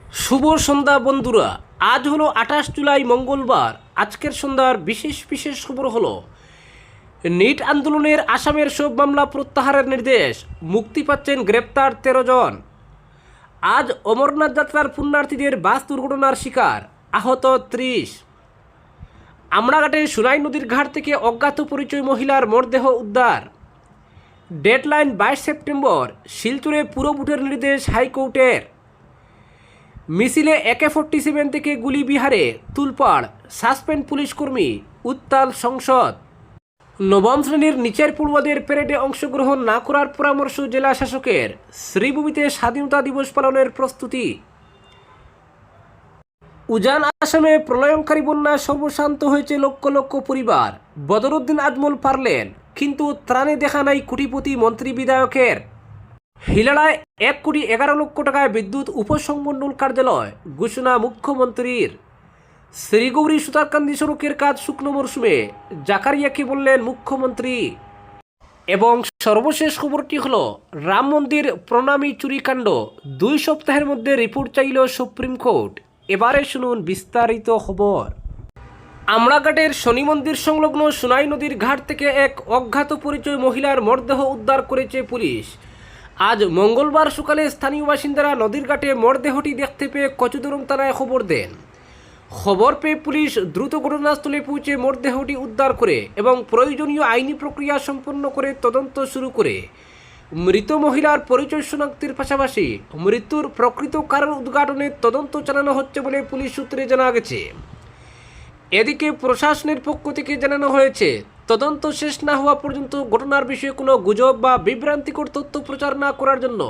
শুভ সন্ধ্যা বন্ধুরা। আজ হলো 28 জুলাই মঙ্গলবার। আজকের সন্ধ্যার বিশেষ খবর হলো নিট আন্দোলনের আসামের সব মামলা প্রত্যাহারের নির্দেশ, মুক্তি পাচ্ছেন গ্রেপ্তার 13 জন। আজ অমরনাথ যাত্রার পুণ্যার্থীদের বাস দুর্ঘটনার শিকার, আহত 30। আমড়াঘাটে সুনাই নদীর ঘাট থেকে অজ্ঞাত পরিচয় মহিলার মরদেহ উদ্ধার। ডেডলাইন 22 সেপ্টেম্বর, শিলচরে পুরো ভোটের নির্দেশ হাইকোর্টের। মিছিলে AK-47 থেকে গুলি বিহারে, তুলপাড়, সাসপেন্ড পুলিশ কর্মী, উত্তাল সংসদ। নবম শ্রেণীর নিচের পড়ুয়াদের প্যারেডে অংশগ্রহণ না করার পরামর্শ জেলা শাসকের। শ্রীভূমিতে স্বাধীনতা দিবস পালনের প্রস্তুতি। উজান আসামে প্রলয়ঙ্কারী বন্যা সর্বশান্ত হয়েছে লক্ষ লক্ষ পরিবার। বদরুদ্দিন আজমল পারলেন, কিন্তু ত্রাণে দেখা নাই কোটিপতি মন্ত্রী বিধায়কের। হিলাড়ায় 1,11,00,000 টাকায় বিদ্যুৎ উপসংমণ্ডল কার্যালয়, ঘোষণা মুখ্যমন্ত্রীর। শ্রীগৌরী সুতারকান্দি সড়কের কাজ শুকনো মরশুমে, জাকারিয়াকে বললেন মুখ্যমন্ত্রী। এবং সর্বশেষ খবরটি হলো রাম মন্দির প্রণামী চুরিকাণ্ড, 2 সপ্তাহের মধ্যে রিপোর্ট চাইল সুপ্রিম কোর্ট। এবারে শুনুন বিস্তারিত খবর। আমড়াঘাটের শনি মন্দির সংলগ্ন সুনাই নদীর ঘাট থেকে এক অজ্ঞাত পরিচয় মহিলার মরদেহ উদ্ধার করেছে পুলিশ। আজ মঙ্গলবার সকালে স্থানীয় বাসিন্দারা নদীর ঘাটে মরদেহটি দেখতে পেয়ে কচুদরং থানায় খবর দেন। খবর পেয়ে পুলিশ দ্রুত ঘটনাস্থলে পৌঁছে মরদেহটি উদ্ধার করে এবং প্রয়োজনীয় আইনি প্রক্রিয়া সম্পন্ন করে তদন্ত শুরু করে। মৃত মহিলার পরিচয় শনাক্তের পাশাপাশি মৃত্যুর প্রকৃত কারণ উদ্ঘাটনের তদন্ত চালানো হচ্ছে বলে পুলিশ সূত্রে জানা গেছে। এদিকে প্রশাসনের পক্ষ থেকে জানানো হয়েছে, তদন্ত শেষ না হওয়া পর্যন্ত ঘটনার বিষয়ে কোনো গুজব বা বিভ্রান্তিকর তথ্য প্রচার না করার জন্য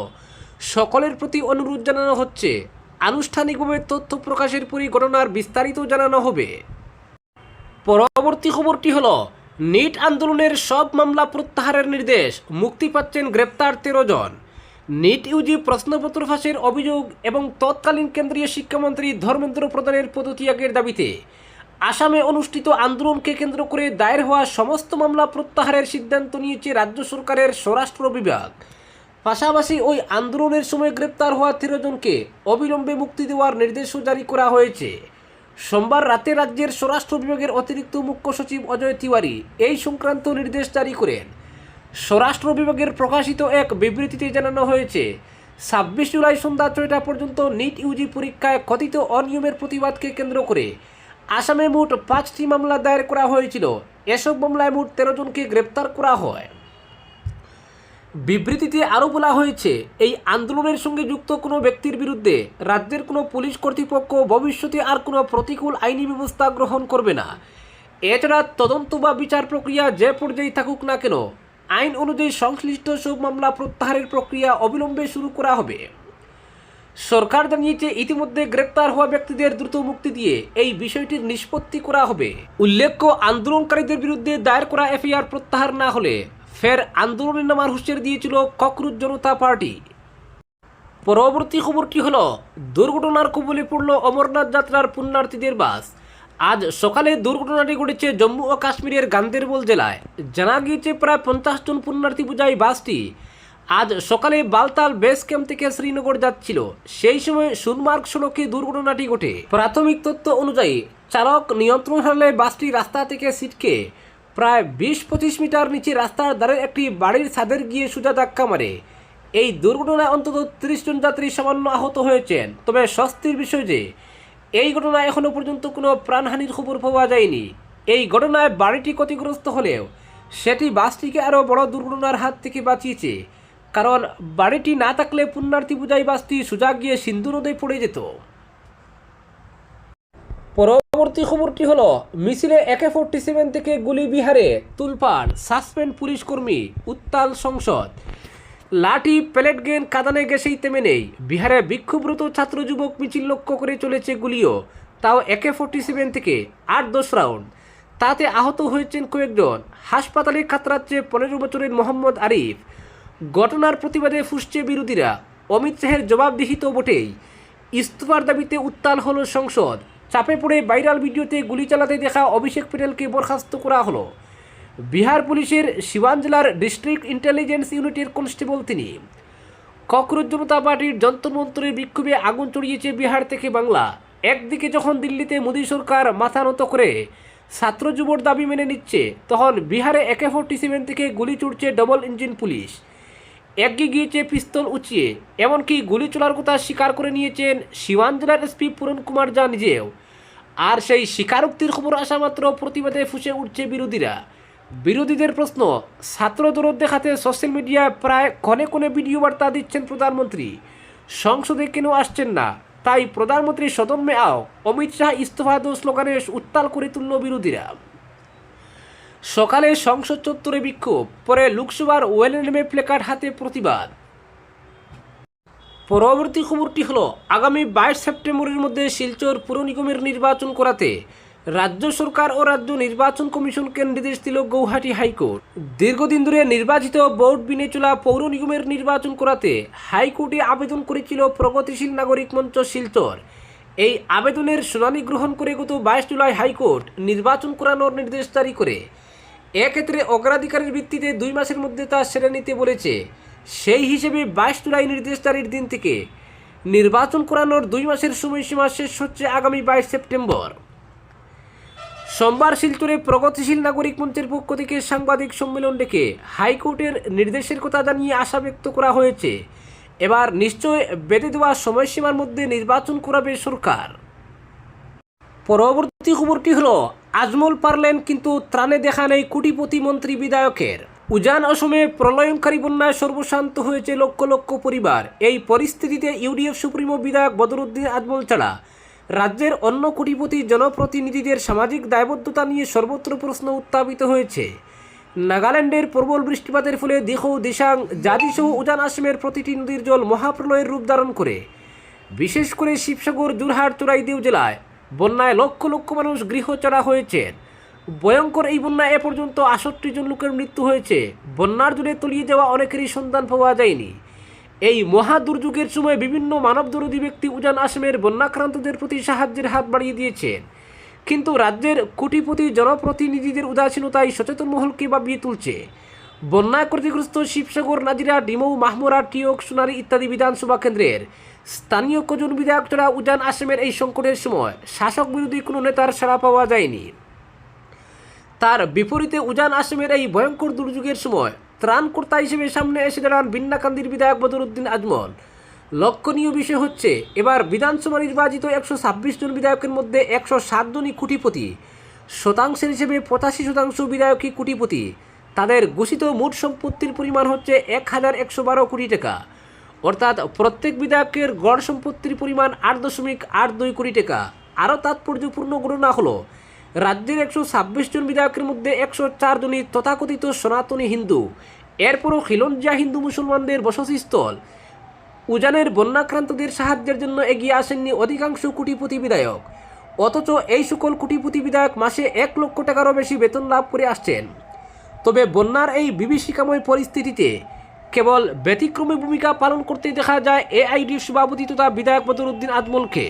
সকলের প্রতি অনুরোধ জানানো হচ্ছে। আনুষ্ঠানিকভাবে তথ্য প্রকাশের পরই ঘটনার বিস্তারিত জানানো হবে। পরবর্তী খবরটি হলো নিট আন্দোলনের সব মামলা প্রত্যাহারের নির্দেশ, মুক্তি পাচ্ছেন গ্রেপ্তার 13 জন। নিট ইউজি প্রশ্নপত্র ফাঁসের অভিযোগ এবং তৎকালীন কেন্দ্রীয় শিক্ষামন্ত্রী ধর্মেন্দ্র প্রধানের পদত্যাগের দাবিতে আসামে অনুষ্ঠিত আন্দোলনকে কেন্দ্র করে দায়ের হওয়া সমস্ত মামলা প্রত্যাহারের সিদ্ধান্ত নিয়েছে রাজ্য সরকারের স্বরাষ্ট্র বিভাগ। পাশাপাশি ওই আন্দোলনের সময় গ্রেপ্তার হওয়া 13 জনকে অবিলম্বে মুক্তি দেওয়ার নির্দেশও জারি করা হয়েছে। সোমবার রাতে রাজ্যের স্বরাষ্ট্র বিভাগের অতিরিক্ত মুখ্য সচিব অজয় তিওয়ারি এই সংক্রান্ত নির্দেশ জারি করেন। স্বরাষ্ট্র বিভাগের প্রকাশিত এক বিবৃতিতে জানানো হয়েছে, 26 জুলাই সন্ধ্যা 6টা পর্যন্ত নিট ইউজি পরীক্ষায় কথিত অনিয়মের প্রতিবাদকে কেন্দ্র করে আসামে মোট 5টি মামলা দায়ের করা হয়েছিল। এসব মামলায় মোট 13 জনকে গ্রেপ্তার করা হয়। বিবৃতিতে আরও বলা হয়েছে, এই আন্দোলনের সঙ্গে যুক্ত কোনো ব্যক্তির বিরুদ্ধে রাজ্যের কোনো পুলিশ কর্তৃপক্ষ ভবিষ্যতে আর কোনো প্রতিকূল আইনি ব্যবস্থা গ্রহণ করবে না। এছাড়া তদন্ত বা বিচার প্রক্রিয়া যে পর্যায়ে থাকুক না কেন, আইন অনুযায়ী সংশ্লিষ্ট সব মামলা প্রত্যাহারের প্রক্রিয়া অবিলম্বে শুরু করা হবে। সরকার জানিয়েছে, ইতিমধ্যে গ্রেপ্তার হওয়া ব্যক্তিদের দ্রুত মুক্তি দিয়ে এই বিষয়টির নিষ্পত্তি করা হবে। উল্লেখ্য, আন্দোলনকারীদের বিরুদ্ধে দায়ের করা এফআইআর প্রত্যাহার না হলে ফের আন্দোলনে নামার হুঁশিয়ারি দিয়েছিল ককরোচ জনতা পার্টি। পরবর্তী খবরটি হলো দুর্ঘটনার কবলে পড়ল অমরনাথ যাত্রার পুণ্যার্থীদের বাস। আজ সকালে দুর্ঘটনাটি ঘটেছে জম্মু ও কাশ্মীরের গান্দেরবল জেলায়। জানা গিয়েছে, প্রায় 50 জন পুণ্যার্থী বোঝাই বাসটি আজ সকালে বালতাল বেস ক্যাম্প থেকে শ্রীনগর যাচ্ছিল। সেই সময় সোনমার্গ সড়কে দুর্ঘটনাটি ঘটে। প্রাথমিক তথ্য অনুযায়ী চালক নিয়ন্ত্রণ হারালে বাসটি রাস্তা থেকে ছিটকে প্রায় 20-25 মিটার নিচে রাস্তার ধারের একটি বাড়ির ছাদের গিয়ে সোজা ধাক্কা মারে। এই দুর্ঘটনায় অন্তত 30 জন যাত্রী সামান্য আহত হয়েছেন। তবে স্বস্তির বিষয় যে এই ঘটনায় এখনও পর্যন্ত কোনো প্রাণহানির খবর পাওয়া যায়নি। এই ঘটনায় বাড়িটি ক্ষতিগ্রস্ত হলেও সেটি বাসটিকে আরও বড় দুর্ঘটনার হাত থেকে বাঁচিয়েছে, কারণ বাড়িটি না থাকলে পুণ্যার্থী বোঝাই বাসটি সোজা গিয়ে সিন্ধু নদে পড়ে যেত। পরবর্তী খবরটি হলো মিছিলে AK-47 থেকে গুলি বিহারে, তুলপাড়, সাসপেন্ড পুলিশ কর্মী, উত্তাল সংসদ। লাঠি, প্যালেট গেন কাঁদানে গেছেই তেমে নেই। বিহারে বিক্ষোভরত ছাত্র যুবক মিছিল লক্ষ্য করে চলেছে গুলিও, তাও AK-47 থেকে 8-10 রাউন্ড। তাতে আহত হয়েছেন কয়েকজন। হাসপাতালে কাতরাচ্ছে 15 বছরের মোহাম্মদ আরিফ। ঘটনার প্রতিবাদে ফুঁসছে বিরোধীরা। অমিত শাহের জবাবদিহি তো বটেই, ইস্তফার দাবিতে উত্তাল হলো সংসদ। চাপে পড়ে ভাইরাল ভিডিওতে গুলি চালাতে দেখা অভিষেক প্যাটেলকে বরখাস্ত করা হলো। বিহার পুলিশের সিওয়ান জেলার ডিস্ট্রিক্ট ইন্টেলিজেন্স ইউনিটের কনস্টেবল তিনি। ককরোচ জনতা পার্টির যন্ত্র মন্ত্রের বিক্ষোভে আগুন চড়িয়েছে বিহার থেকে বাংলা। একদিকে যখন দিল্লিতে মোদী সরকার মাথা নত করে ছাত্র যুবর দাবি মেনে নিচ্ছে, তখন বিহারে AK-47 থেকে গুলি ছুটছে ডবল ইঞ্জিন পুলিশ। এগিয়ে গিয়েছে পিস্তল উঁচিয়ে, এমনকি গুলি চলার কথা স্বীকার করে নিয়েছেন সিওয়ান জেলার SP পূরণ কুমার ঝা নিজেও। আর সেই স্বীকারোক্তির খবর আসা মাত্র প্রতিবাদে ফুঁসে উঠছে বিরোধীরা। বিরোধীদের প্রশ্ন, ছাত্র দরদ দেখাতে সোশ্যাল মিডিয়ায় প্রায় কোণে কোণে ভিডিও বার্তা দিচ্ছেন প্রধানমন্ত্রী, সংসদে কেন আসছেন না? তাই প্রধানমন্ত্রী সদন মে আও, অমিত শাহ ইস্তফা দো স্লোগানে উত্তাল করে তুলল বিরোধীরা। সকালে সংসদ চত্বরে বিক্ষোভ, পরে লোকসভার ওয়েলনেমে প্লেকার্ড হাতে প্রতিবাদ। পরবর্তী খবরটি হলো, আগামী 22 সেপ্টেম্বরের মধ্যে শিলচর পুর নিগমের নির্বাচন করাতে রাজ্য সরকার ও রাজ্য নির্বাচন কমিশনকে নির্দেশ দিল গৌহাটি হাইকোর্ট। দীর্ঘদিন ধরে নির্বাচিত বোর্ড বিনে চলা পৌর নিগমের নির্বাচন করাতে হাইকোর্টে আবেদন করেছিল প্রগতিশীল নাগরিক মঞ্চ শিলচর। এই আবেদনের শুনানি গ্রহণ করে গত 22 জুলাই হাইকোর্ট নির্বাচন করানোর নির্দেশ জারি করে এক্ষেত্রে অগ্রাধিকারের ভিত্তিতে 2 মাসের মধ্যে তা সেরে নিতে বলেছে। সেই হিসেবে 22 জুলাই নির্দেশ জারির দিন থেকে নির্বাচন করানোর 2 মাসের সময়সীমা শেষ হচ্ছে আগামী 22 সেপ্টেম্বর। সোমবার শিলচরে প্রগতিশীল নাগরিক মঞ্চের পক্ষ থেকে সাংবাদিক সম্মেলন ডেকে হাইকোর্টের নির্দেশের কথা জানিয়ে আশা ব্যক্ত করা হয়েছে, এবার নিশ্চয় বেঁধে দেওয়া সময়সীমার মধ্যে নির্বাচন করাবে সরকার। পরবর্তী খবরটি হলো, আজমল পারলেন কিন্তু ত্রাণে দেখা নেই কোটিপতি মন্ত্রী বিধায়কের। উজান অসমে প্রলয়ঙ্কারী বন্যায় সর্বশান্ত হয়েছে লক্ষ লক্ষ পরিবার। এই পরিস্থিতিতে UDF সুপ্রিমো বিধায়ক বদরুদ্দিন আজমল ছাড়া রাজ্যের অন্য কোটিপতি জনপ্রতিনিধিদের সামাজিক দায়বদ্ধতা নিয়ে সর্বত্র প্রশ্ন উত্থাপিত হয়েছে। নাগাল্যান্ডের প্রবল বৃষ্টিপাতের ফলে দিখৌ, দিসাং, জাজিসহ উজান আসামের প্রতিটি নদীর জল মহাপ্রলয়ের রূপ ধারণ করে। বিশেষ করে শিবসাগর, যোরহাট, চড়াইদেউ জেলায় বন্যায় লক্ষ লক্ষ মানুষ গৃহছাড়া হয়েছেন। ভয়ঙ্কর এই বন্যায় এ পর্যন্ত 68 জন লোকের মৃত্যু হয়েছে। বন্যার জুড়ে তলিয়ে যাওয়া অনেকেরই সন্ধান পাওয়া যায়নি। এই মহা দুর্যোগের সময় বিভিন্ন মানবদরদী ব্যক্তি উজান আসামের বন্যাক্রান্তদের প্রতি সাহায্যের হাত বাড়িয়ে দিয়েছেন, কিন্তু রাজ্যের কোটিপতি জনপ্রতিনিধিদের উদাসীনতায় সচেতন মহলকে ভাবিয়ে তুলছে। বন্যায় ক্ষতিগ্রস্ত শিবসাগর, নাজিরা, ডিমৌ, মাহমুরা, টিয়ক, সোনারি ইত্যাদি বিধানসভা কেন্দ্রের স্থানীয় কজন বিধায়ক ছাড়া উজান আসামের এই সংকটের সময় শাসক বিরোধী কোনো নেতার সাড়া পাওয়া যায়নি। তার বিপরীতে উজান আসামের এই ভয়ঙ্কর দুর্যোগের সময় ত্রাণকর্তা হিসেবে সামনে এসে দাঁড়ান বিন্নাকান্দির বিধায়ক বদরুদ্দিন আজমল। লক্ষণীয় বিষয় হচ্ছে, এবার বিধানসভা নির্বাচিত 126 জন বিধায়কের মধ্যে 107 জনই কোটিপতি। শতাংশের হিসেবে 85% বিধায়কই কোটিপতি। তাদের ঘোষিত মোট সম্পত্তির পরিমাণ হচ্ছে 1112 কোটি টাকা, অর্থাৎ প্রত্যেক বিধায়কের গড় সম্পত্তির পরিমাণ 8.82 কোটি টাকা। আরও তাৎপর্যপূর্ণ গণনা হলো, রাজ্যের 126 জন বিধায়কের মধ্যে 104 জনই তথাকথিত সনাতনী হিন্দু। এরপরও খিলঞ্জিয়া হিন্দু মুসলমানদের বসতিস্থল উজানের বন্যাক্রান্তদের সাহায্যের জন্য এগিয়ে আসেননি অধিকাংশ কোটিপতি বিধায়ক। অথচ এই সকল কোটিপতি বিধায়ক মাসে 1 লক্ষ টাকারও বেশি বেতন লাভ করে আসছেন। তবে বন্যার এই বিভীষিকাময় পরিস্থিতিতে কেবল ব্যতিক্রমী ভূমিকা পালন করতে দেখা যায় AIDF সভাপতি তথা বিধায়ক বদরুদ্দিন আজমলকে।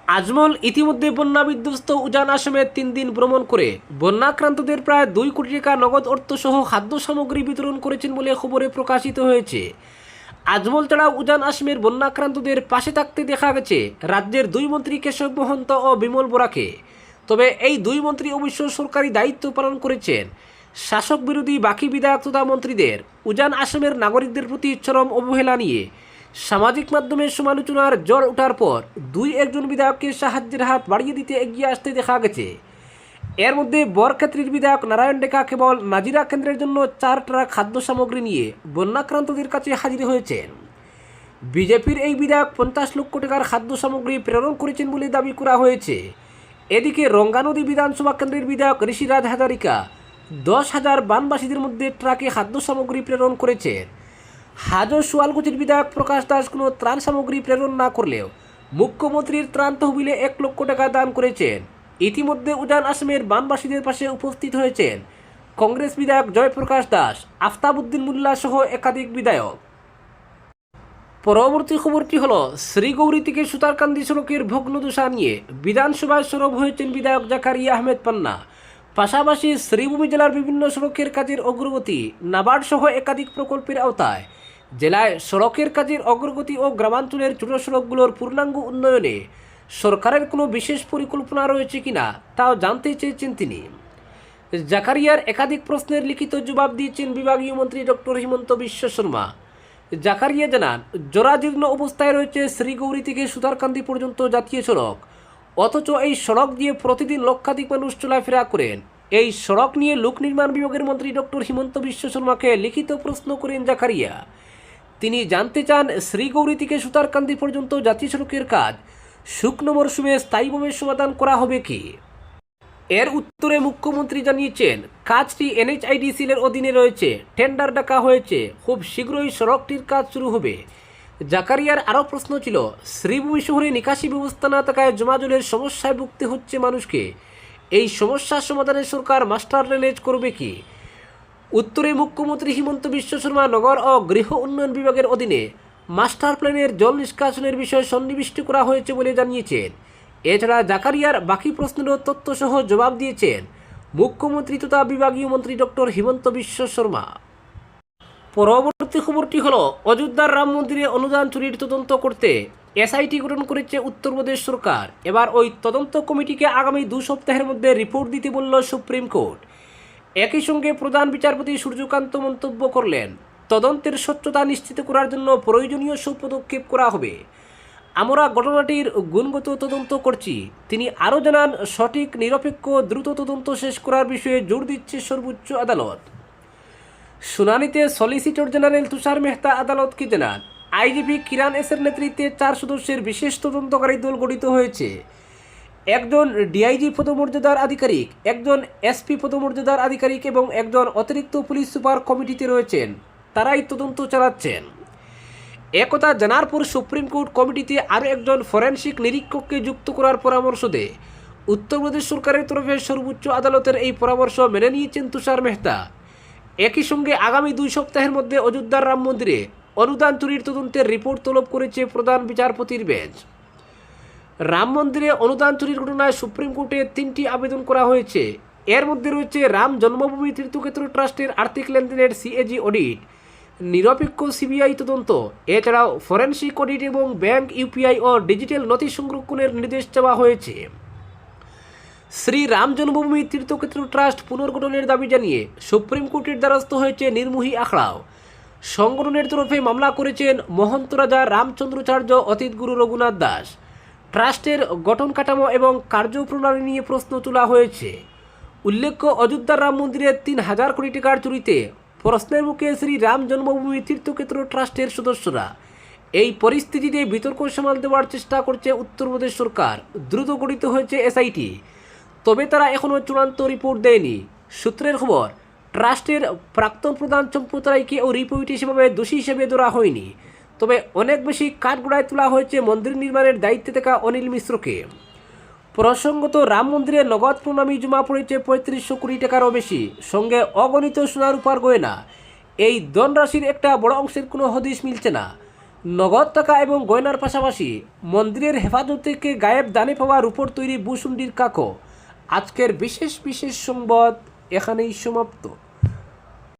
আজমল ইতিমধ্যে বন্যা বিধ্বস্ত উজান আসামে 3 দিন ভ্রমণ করে বন্যাক্রান্তদের প্রায় 2 কোটি টাকা নগদ অর্থসহ খাদ্য সামগ্রী বিতরণ করেছেন বলে খবরে প্রকাশিত হয়েছে। আজমল ছাড়াও উজান আসামের বন্যাক্রান্তদের পাশে থাকতে দেখা গেছে রাজ্যের 2 মন্ত্রী কেশব মহন্ত ও বিমল বরাকে। তবে এই 2 মন্ত্রী অবশ্য সরকারি দায়িত্ব পালন করেছেন। শাসক বিরোধী বাকি বিধায়ক তথা মন্ত্রীদের উজান আসামের নাগরিকদের প্রতি চরম অবহেলা নিয়ে সামাজিক মাধ্যমে সমালোচনার জ্বর ওঠার পর 2-1 বিধায়ককে সাহায্যের হাত বাড়িয়ে দিতে এগিয়ে আসতে দেখা গেছে। এর মধ্যে বরক্ষেত্রীর বিধায়ক নারায়ণ ডেকা কেবল নাজিরা কেন্দ্রের জন্য 4 ট্রাক খাদ্য সামগ্রী নিয়ে বন্যাক্রান্তদের কাছে হাজির হয়েছেন। বিজেপির এই বিধায়ক 50 লক্ষ টাকার খাদ্য সামগ্রী প্রেরণ করেছেন বলে দাবি করা হয়েছে। এদিকে রঙ্গানদী বিধানসভা কেন্দ্রের বিধায়ক ঋষিরাজ হাজারিকা 10,000 বানবাসীদের মধ্যে ট্রাকে খাদ্য সামগ্রী প্রেরণ করেছেন। হাজো সোয়ালকুচির বিধায়ক প্রকাশ দাস কোনো ত্রাণ সামগ্রী প্রেরণ না করলেও মুখ্যমন্ত্রীর ত্রাণ তহবিলে 1 লক্ষ টাকা দান করেছেন। ইতিমধ্যে উজান আসামের বানবাসীদের পাশে উপস্থিত হয়েছেন কংগ্রেস বিধায়ক জয়প্রকাশ দাস, আফতাবউদ্দিন মোল্লা সহ একাধিক বিধায়ক। পরবর্তী খবরটি হলো, শ্রীগৌরী থেকে সুতারকান্দি সড়কের ভগ্নদশা নিয়ে বিধানসভায় সরব হয়েছেন বিধায়ক জাকারিয়া আহমেদ পান্না। পাশাপাশি শ্রীভূমি জেলার বিভিন্ন সড়কের কাজের অগ্রগতি, নাবার্ড সহ একাধিক প্রকল্পের আওতায় জেলায় সড়কের কাজের অগ্রগতি ও গ্রামাঞ্চলের ছোট সড়কগুলোর পূর্ণাঙ্গ উন্নয়নে সরকারের কোনো বিশেষ পরিকল্পনা রয়েছে কিনা তাও জানতে চেয়েছেন তিনি। জাকারিয়ার একাধিক প্রশ্নের লিখিত জবাব দিয়েছেন বিভাগীয় মন্ত্রী ডক্টর হিমন্ত বিশ্ব শর্মা। জাকারিয়া জানান, জরাজীর্ণ অবস্থায় রয়েছে শ্রীগৌরী থেকে সুতারকান্দি পর্যন্ত জাতীয় সড়ক, অথচ এই সড়ক দিয়ে প্রতিদিন লক্ষাধিক মানুষ চলাফেরা করেন। এই সড়ক নিয়ে লোক নির্মাণ বিভাগের মন্ত্রী ডক্টর হিমন্ত বিশ্ব শর্মাকে লিখিত প্রশ্ন করেন জাকারিয়া। তিনি জানতে চান, শ্রীগৌরী থেকে সুতারকান্দি পর্যন্ত জাতীয় সড়কের কাজ শুকনো মরশুমে স্থায়ীভাবে সমাধান করা হবে কি। এর উত্তরে মুখ্যমন্ত্রী জানিয়েছেন, কাজটি NHIDCL-এর অধীনে রয়েছে, টেন্ডার ডাকা হয়েছে, খুব শীঘ্রই সড়কটির কাজ শুরু হবে। জাকারিয়ার আরও প্রশ্ন ছিল, শ্রীভূমি শহরে নিকাশি ব্যবস্থা না থাকায় জমাজলের সমস্যায় ভুগতে হচ্ছে মানুষকে, এই সমস্যার সমাধানে সরকার মাস্টার রেলেজ করবে কি। উত্তরে মুখ্যমন্ত্রী হিমন্ত বিশ্ব শর্মা নগর ও গৃহ উন্নয়ন বিভাগের অধীনে মাস্টার প্ল্যানের জল নিষ্কাশনের বিষয় সন্নিবিষ্ট করা হয়েছে বলে জানিয়েছেন। এছাড়া জাকারিয়ার বাকি প্রশ্নেরও তথ্যসহ জবাব দিয়েছেন মুখ্যমন্ত্রী তথা বিভাগীয় মন্ত্রী ডক্টর হিমন্ত বিশ্ব শর্মা। পরবর্তী খবরটি হলো, অযোধ্যার রাম মন্দিরে অনুদান চুরির তদন্ত করতে SIT গঠন করেছে উত্তরপ্রদেশ সরকার। এবার ওই তদন্ত কমিটিকে আগামী 2 সপ্তাহের মধ্যে রিপোর্ট দিতে বলল সুপ্রিম কোর্ট। একই সঙ্গে প্রধান বিচারপতি সূর্যকান্ত মন্তব্য করলেন, তদন্তের স্বচ্ছতা নিশ্চিত করার জন্য প্রয়োজনীয় সব পদক্ষেপ করা হবে। আমরা ঘটনাটির গুণগত তদন্ত করছি। তিনি আরও জানান, সঠিক, নিরপেক্ষ, দ্রুত তদন্ত শেষ করার বিষয়ে জোর দিচ্ছে সর্বোচ্চ আদালত। শুনানিতে সলিসিটর জেনারেল তুষার মেহতা আদালতকে জানান, IGP কিরণ এসের নেতৃত্বে 4 সদস্যের বিশেষ তদন্তকারী দল গঠিত হয়েছে। একজন DIG পদমর্যাদার আধিকারিক, একজন SP পদমর্যাদার আধিকারিক এবং একজন অতিরিক্ত পুলিশ সুপার কমিটিতে রয়েছেন। তারাই তদন্ত চালাচ্ছেন। একথা জানার পর সুপ্রিম কোর্ট কমিটিতে আরও একজন ফরেনসিক নিরীক্ষককে যুক্ত করার পরামর্শ দেয়। উত্তরপ্রদেশ সরকারের তরফে সর্বোচ্চ আদালতের এই পরামর্শ মেনে নিয়েছেন তুষার মেহতা। একই সঙ্গে আগামী 2 সপ্তাহের মধ্যে অযোধ্যার রাম মন্দিরে অনুদান চুরির তদন্তের রিপোর্ট তলব করেছে প্রধান বিচারপতির বেঞ্চ। রাম মন্দিরে অনুদান চুরির ঘটনায় সুপ্রিম কোর্টে 3টি আবেদন করা হয়েছে। এর মধ্যে রয়েছে রাম জন্মভূমি তীর্থক্ষেত্র ট্রাস্টের আর্থিক লেনদেনের CAG অডিট, নিরপেক্ষ CBI তদন্ত, এছাড়াও ফরেনসিক অডিট এবং ব্যাংক UPI ও ডিজিটাল নথি সংরক্ষণের নির্দেশ চাওয়া হয়েছে। শ্রী রাম জন্মভূমি তীর্থক্ষেত্র ট্রাস্ট পুনর্গঠনের দাবি জানিয়ে সুপ্রিম কোর্টের দ্বারস্থ হয়েছে নির্মোহী আখড়াও। সংগঠনের তরফে মামলা করেছেন মহন্ত রাজা রামচন্দ্রাচার্য, অতীত গুরু রঘুনাথ দাস। ট্রাস্টের গঠন কাঠামো এবং কার্যপ্রণালী নিয়ে প্রশ্ন তোলা হয়েছে। উল্লেখ্য, অযোধ্যার রাম মন্দিরে 3000 কোটি টাকার চুরিতে প্রশ্নের মুখে শ্রী রাম জন্মভূমি তীর্থক্ষেত্র ট্রাস্টের সদস্যরা। এই পরিস্থিতিতে বিতর্ক সামাল দেওয়ার চেষ্টা করছে উত্তরপ্রদেশ সরকার। দ্রুত গঠিত হয়েছে SIT, তবে তারা এখনও চূড়ান্ত রিপোর্ট দেয়নি। সূত্রের খবর, ট্রাস্টের প্রাক্তন প্রধান চম্পত রায়কে ও রিপোর্ট হিসেবে দোষী হিসেবে ধরা হয়নি, তবে অনেক বেশি কাঠগড়ায় তোলা হয়েছে মন্দির নির্মাণের দায়িত্বে থাকা অনিল মিশ্রকে। প্রসঙ্গত, রাম মন্দিরে নগদ প্রণামী জমা পড়েছে 3500 কোটি টাকারও বেশি, সঙ্গে অগণিত সোনার রূপার গয়না। এই ধনরাশির একটা বড় অংশের কোনো হদিশ মিলছে না। নগদ টাকা এবং গয়নার পাশাপাশি মন্দিরের হেফাজত থেকে গায়েব দানে পাওয়া রূপোর তৈরি ভূসুণ্ডির কাকো। আজকের বিশেষ সংবাদ এখানেই সমাপ্ত।